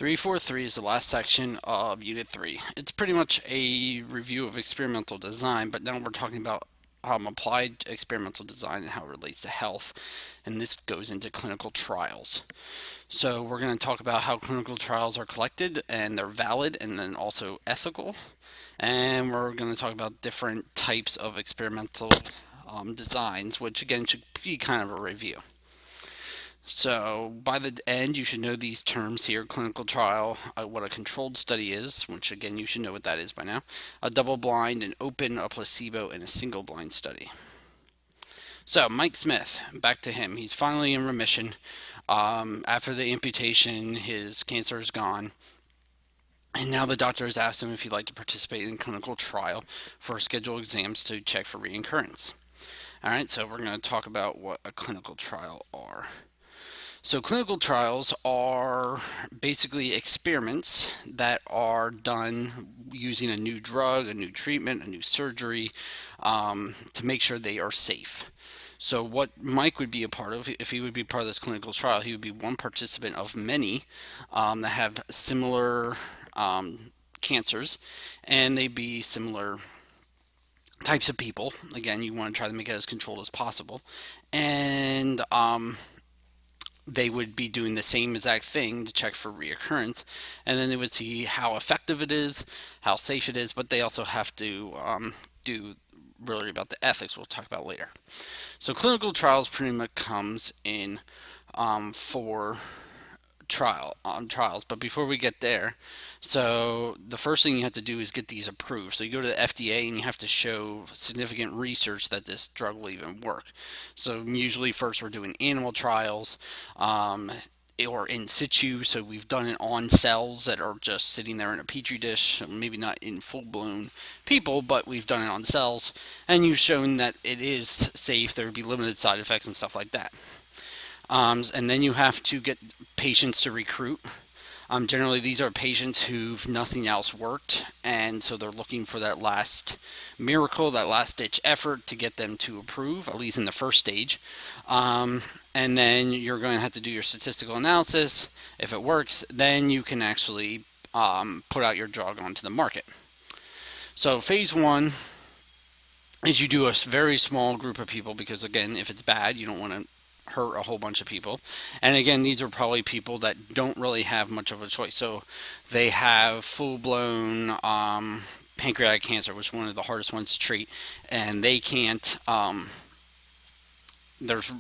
343 is the last section of Unit 3. It's pretty much a review of experimental design, but now we're talking about applied experimental design and how it relates to health, and this goes into clinical trials. So we're going to talk about how clinical trials are collected and they're valid and then also ethical, and we're going to talk about different types of experimental designs, which again should be kind of a review. So by the end, you should know these terms here: clinical trial, what a controlled study is, which again, you should know what that is by now, a double blind, an open, a placebo, and a single blind study. So Mike Smith, back to him. He's finally in remission. After the amputation, his cancer is gone. And now the doctor has asked him if he'd like to participate in clinical trial for scheduled exams to check for reoccurrence. All right, so we're going to talk about what a clinical trial are. So clinical trials are basically experiments that are done using a new drug, a new treatment, a new surgery to make sure they are safe. So what Mike would be a part of, if he would be part of this clinical trial, he would be one participant of many that have similar cancers, and they'd be similar types of people. Again, you want to try to make it as controlled as possible. And they would be doing the same exact thing to check for reoccurrence, and then they would see how effective it is, how safe it is, but they also have to do really about the ethics we'll talk about later. So clinical trials pretty much comes in for trials, but before we get there, so the first thing you have to do is get these approved. So you go to the FDA and you have to show significant research that this drug will even work. So usually first we're doing animal trials, or in situ, so we've done it on cells that are just sitting there in a petri dish, maybe not in full-blown people, but we've done it on cells, and you've shown that it is safe. There would be limited side effects and stuff like that. And then you have to get patients to recruit. Generally, these are patients who've nothing else worked, and so they're looking for that last miracle, that last ditch effort to get them to approve, at least in the first stage. And then you're going to have to do your statistical analysis. If it works, then you can actually put out your drug onto the market. So phase one is you do a very small group of people, because again, if it's bad, you don't want to hurt a whole bunch of people. And again, these are probably people that don't really have much of a choice. So they have full-blown pancreatic cancer, which is one of the hardest ones to treat, and they can't, there's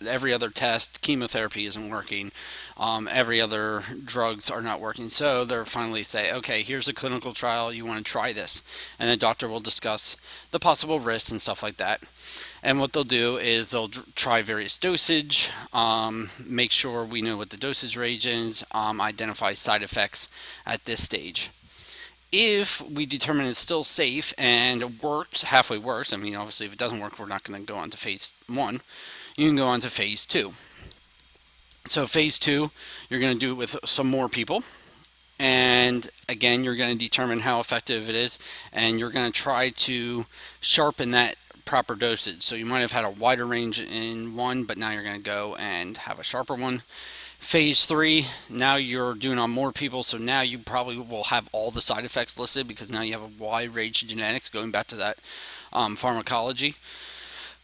every other test, chemotherapy isn't working, every other drugs are not working. So they're finally say, okay, here's a clinical trial, you want to try this, and the doctor will discuss the possible risks and stuff like that. And what they'll do is they'll try various dosage, make sure we know what the dosage range is, identify side effects at this stage. If we determine it's still safe and works, halfway works, I mean, obviously if it doesn't work, we're not going to go on to phase one. You can go on to phase two. So phase two, you're going to do it with some more people. And again, you're going to determine how effective it is, and you're going to try to sharpen that proper dosage. So you might have had a wider range in one, but now you're going to go and have a sharper one. Phase three, now you're doing on more people, so now you probably will have all the side effects listed, because now you have a wide range of genetics, going back to that pharmacology.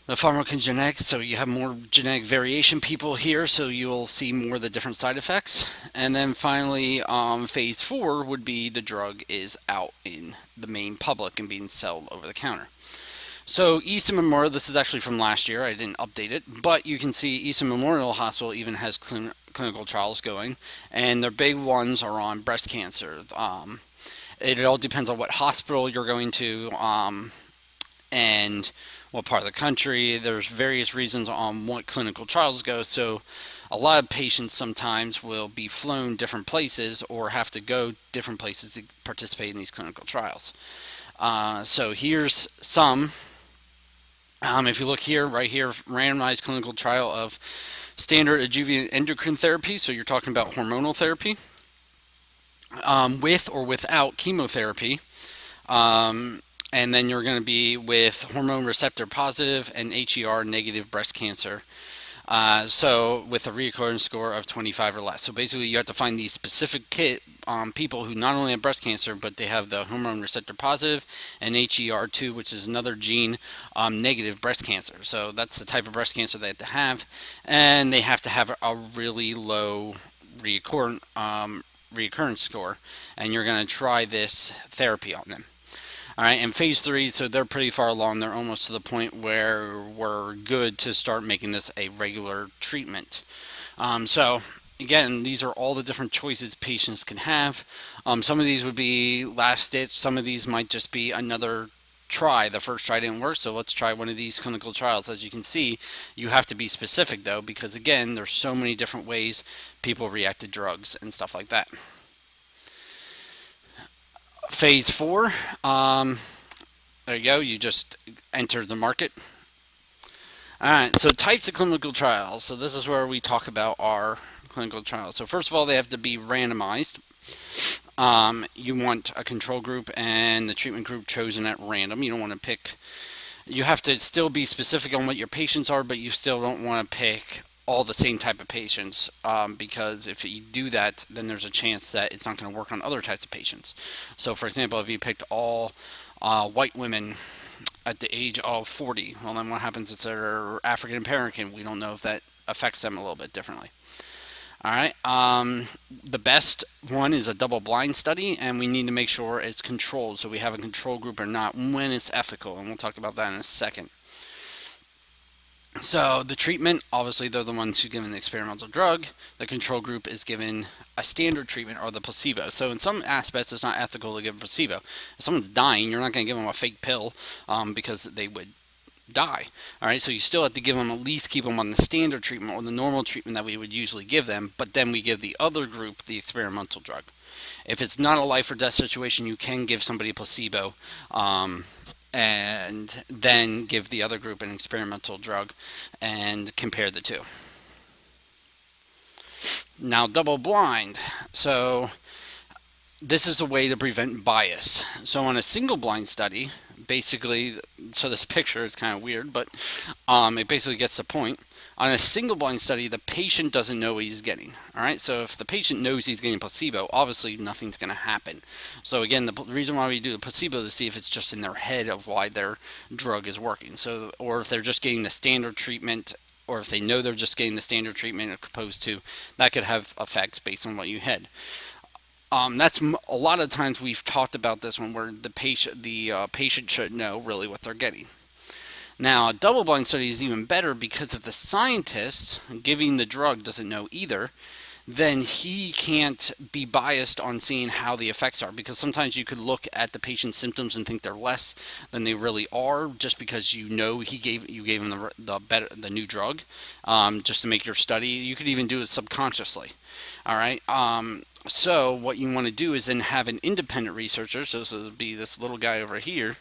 The pharmacogenetics, so you have more genetic variation people here, so you'll see more of the different side effects. And then finally, phase four would be the drug is out in the main public and being sold over the counter. So Easton Memorial, this is actually from last year, I didn't update it, but you can see Easton Memorial Hospital even has clinical trials going, and their big ones are on breast cancer. It all depends on what hospital you're going to, and what part of the country. There's various reasons on what clinical trials go, so a lot of patients sometimes will be flown different places or have to go different places to participate in these clinical trials. So here's some. If you look here, right here, randomized clinical trial of standard adjuvant endocrine therapy, so you're talking about hormonal therapy, with or without chemotherapy, and then you're going to be with hormone receptor positive and HER negative breast cancer. So with a reoccurrence score of 25 or less. So basically, you have to find these specific people who not only have breast cancer, but they have the hormone receptor positive and HER2, which is another gene, negative breast cancer. So that's the type of breast cancer they have, and they have to have a really low reoccurrence score, and you're going to try this therapy on them. All right, and phase 3, so they're pretty far along. They're almost to the point where we're good to start making this a regular treatment. So again, these are all the different choices patients can have. Some of these would be last ditch. Some of these might just be another try. The first try didn't work, so let's try one of these clinical trials. As you can see, you have to be specific though, because again, there's so many different ways people react to drugs and stuff like that. Phase 4, there you go. You just enter the market. All right, so types of clinical trials. So this is where we talk about our clinical trials. So first of all, they have to be randomized. You want a control group and the treatment group chosen at random. You don't want to pick. You have to still be specific on what your patients are, but you still don't want to pick all the same type of patients, because if you do that, then there's a chance that it's not going to work on other types of patients. So for example, if you picked all white women at the age of 40, well, then what happens if they're African American? We don't know if that affects them a little bit differently. All right. The best one is a double-blind study, and we need to make sure it's controlled, so we have a control group or not when it's ethical, and we'll talk about that in a second. So the treatment, obviously, they're the ones who are given the experimental drug. The control group is given a standard treatment or the placebo. So in some aspects, it's not ethical to give a placebo. If someone's dying, you're not going to give them a fake pill, because they would die. All right, so you still have to give them, at least keep them on the standard treatment or the normal treatment that we would usually give them, but then we give the other group the experimental drug. If it's not a life or death situation, you can give somebody a placebo, and then give the other group an experimental drug and compare the two. Now, double blind. So this is a way to prevent bias. So on a single blind study, basically, so this picture is kind of weird, but it basically gets the point. On a single blind study, the patient doesn't know what he's getting. All right, so if the patient knows he's getting placebo, obviously nothing's going to happen. So again, the reason why we do the placebo is to see if it's just in their head of why their drug is working. So, or if they're just getting the standard treatment, or if they know they're just getting the standard treatment opposed to, that could have effects based on what you had. That's a lot of times we've talked about this one, where the patient should know really what they're getting. Now, a double-blind study is even better, because if the scientist giving the drug doesn't know either, then he can't be biased on seeing how the effects are, because sometimes you could look at the patient's symptoms and think they're less than they really are, just because you know you gave him the new drug, just to make your study. You could even do it subconsciously. All right. So what you want to do is then have an independent researcher. So this would be this little guy over here,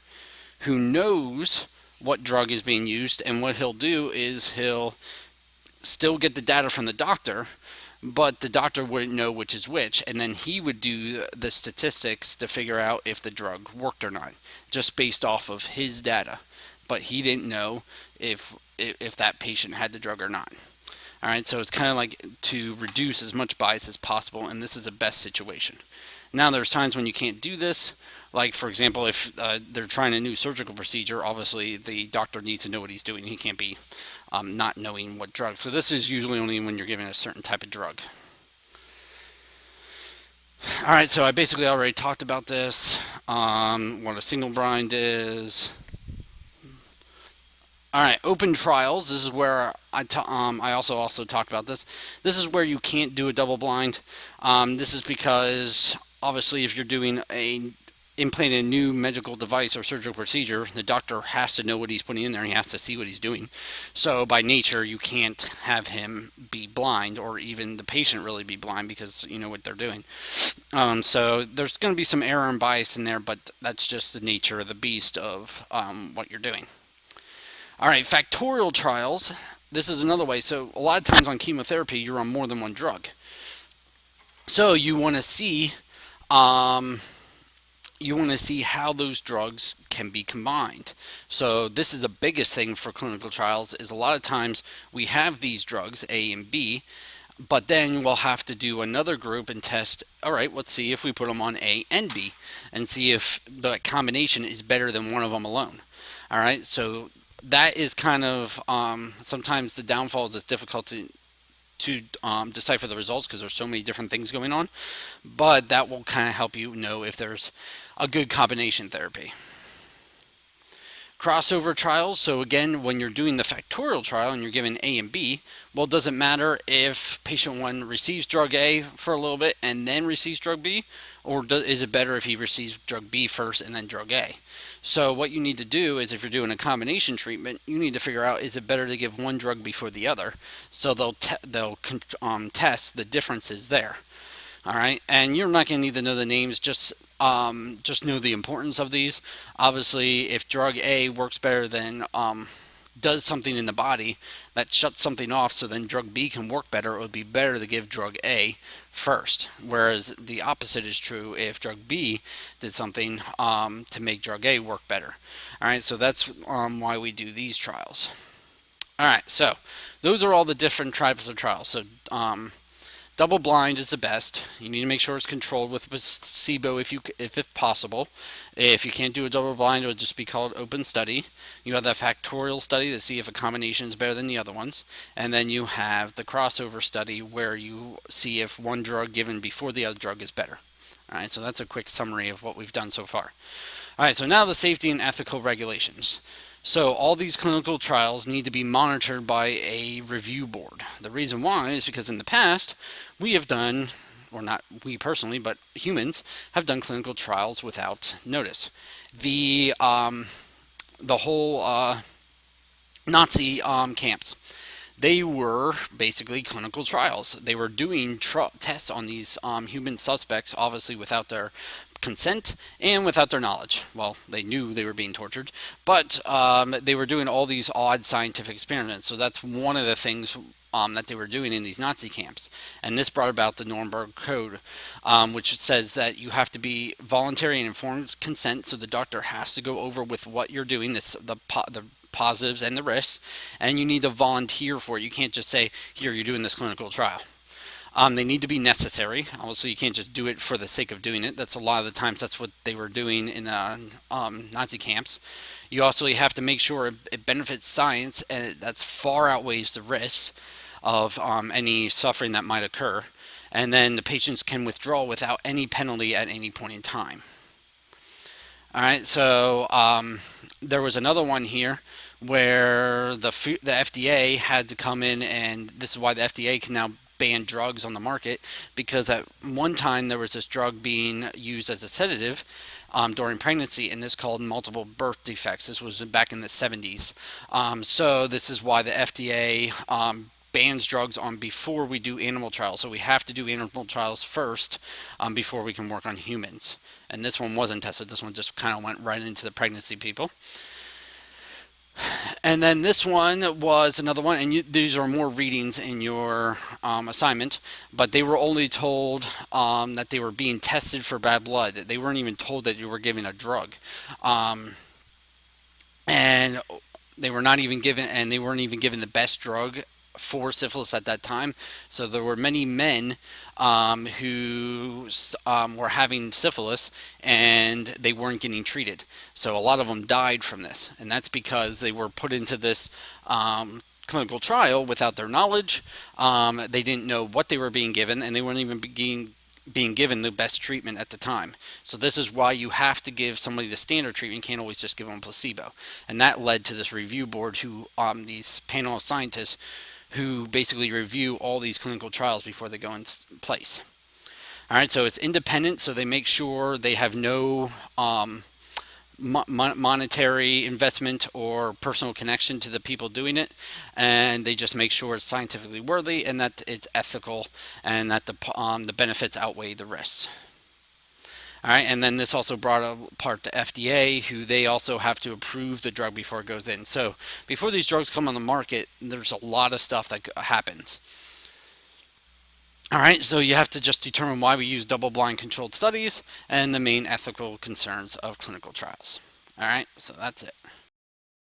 who knows what drug is being used, and what he'll do is he'll still get the data from the doctor, but the doctor wouldn't know which is which, and then he would do the statistics to figure out if the drug worked or not, just based off of his data. But he didn't know if that patient had the drug or not. All right, so it's kind of like to reduce as much bias as possible, and this is the best situation. Now, there's times when you can't do this. Like, for example, if they're trying a new surgical procedure, obviously the doctor needs to know what he's doing. He can't be not knowing what drug. So this is usually only when you're giving a certain type of drug. All right, so I basically already talked about this, what a single blind is. All right, open trials. This is where I also talked about this. This is where you can't do a double blind. This is because obviously if you're doing implanting a new medical device or surgical procedure, the doctor has to know what he's putting in there, and he has to see what he's doing. So by nature, you can't have him be blind, or even the patient really be blind, because you know what they're doing. So there's going to be some error and bias in there, but that's just the nature of the beast of what you're doing. All right, factorial trials. This is another way. So a lot of times on chemotherapy, you're on more than one drug. So you want to see you want to see how those drugs can be combined. So this is the biggest thing for clinical trials, is a lot of times we have these drugs A and B, but then we'll have to do another group and test, all right, let's see if we put them on A and B and see if the combination is better than one of them alone. All right, so that is kind of sometimes the downfall is it's difficult to decipher the results because there's so many different things going on, but that will kind of help you know if there's a good combination therapy. Crossover trials. So again, when you're doing the factorial trial and you're given A and B, well, it doesn't matter if patient 1 receives drug A for a little bit and then receives drug B, or is it better if he receives drug B first and then drug A? So what you need to do is, if you're doing a combination treatment, you need to figure out, is it better to give one drug before the other? So they'll test the differences there. All right, and you're not going to need to know the names, just know the importance of these. Obviously, if drug A works better than does something in the body that shuts something off, so then drug B can work better, it would be better to give drug A first. Whereas the opposite is true if drug B did something to make drug A work better. All right, so that's why we do these trials. All right, so those are all the different types of trials. So double blind is the best. You need to make sure it's controlled with placebo if possible. If you can't do a double blind, it would just be called open study. You have that factorial study to see if a combination is better than the other ones. And then you have the crossover study where you see if one drug given before the other drug is better. All right, so that's a quick summary of what we've done so far. All right, so now the safety and ethical regulations. So all these clinical trials need to be monitored by a review board. The reason why is because in the past we have done, or not we personally, but humans have done clinical trials without notice. The whole Nazi camps, they were basically clinical trials. They were doing tests on these human suspects, obviously without their consent and without their knowledge. Well, they knew they were being tortured, but they were doing all these odd scientific experiments. So that's one of the things that they were doing in these Nazi camps. And this brought about the Nuremberg Code, which says that you have to be voluntary and informed consent. So the doctor has to go over with what you're doing, the positives and the risks, and you need to volunteer for it. You can't just say, here, you're doing this clinical trial. They need to be necessary. Obviously, you can't just do it for the sake of doing it. That's a lot of the times that's what they were doing in the Nazi camps. You also have to make sure it benefits science, and that's far outweighs the risks of any suffering that might occur. And then the patients can withdraw without any penalty at any point in time. All right, so there was another one here where the FDA had to come in, and this is why the FDA can now ban drugs on the market, because at one time there was this drug being used as a sedative during pregnancy, and this called multiple birth defects. This was back in the 70s. So this is why the FDA bans drugs on before we do animal trials. So we have to do animal trials first before we can work on humans. And this one wasn't tested. This one just kind of went right into the pregnancy people. And then this one was another one, and these are more readings in your assignment, but they were only told that they were being tested for bad blood. They weren't even told that you were giving a drug. And they were not even given, and they weren't even given the best drug for syphilis at that time. So there were many men who were having syphilis and they weren't getting treated. So a lot of them died from this, and that's because they were put into this clinical trial without their knowledge. They didn't know what they were being given, and they weren't even being given the best treatment at the time. So this is why you have to give somebody the standard treatment. You can't always just give them placebo. And that led to this review board, who these panel of scientists who basically review all these clinical trials before they go in place. All right, so it's independent, so they make sure they have no monetary investment or personal connection to the people doing it, and they just make sure it's scientifically worthy and that it's ethical and that the benefits outweigh the risks. All right, and then this also brought apart the FDA, who they also have to approve the drug before it goes in. So before these drugs come on the market, there's a lot of stuff that happens. All right, so you have to just determine why we use double-blind controlled studies and the main ethical concerns of clinical trials. All right, so that's it.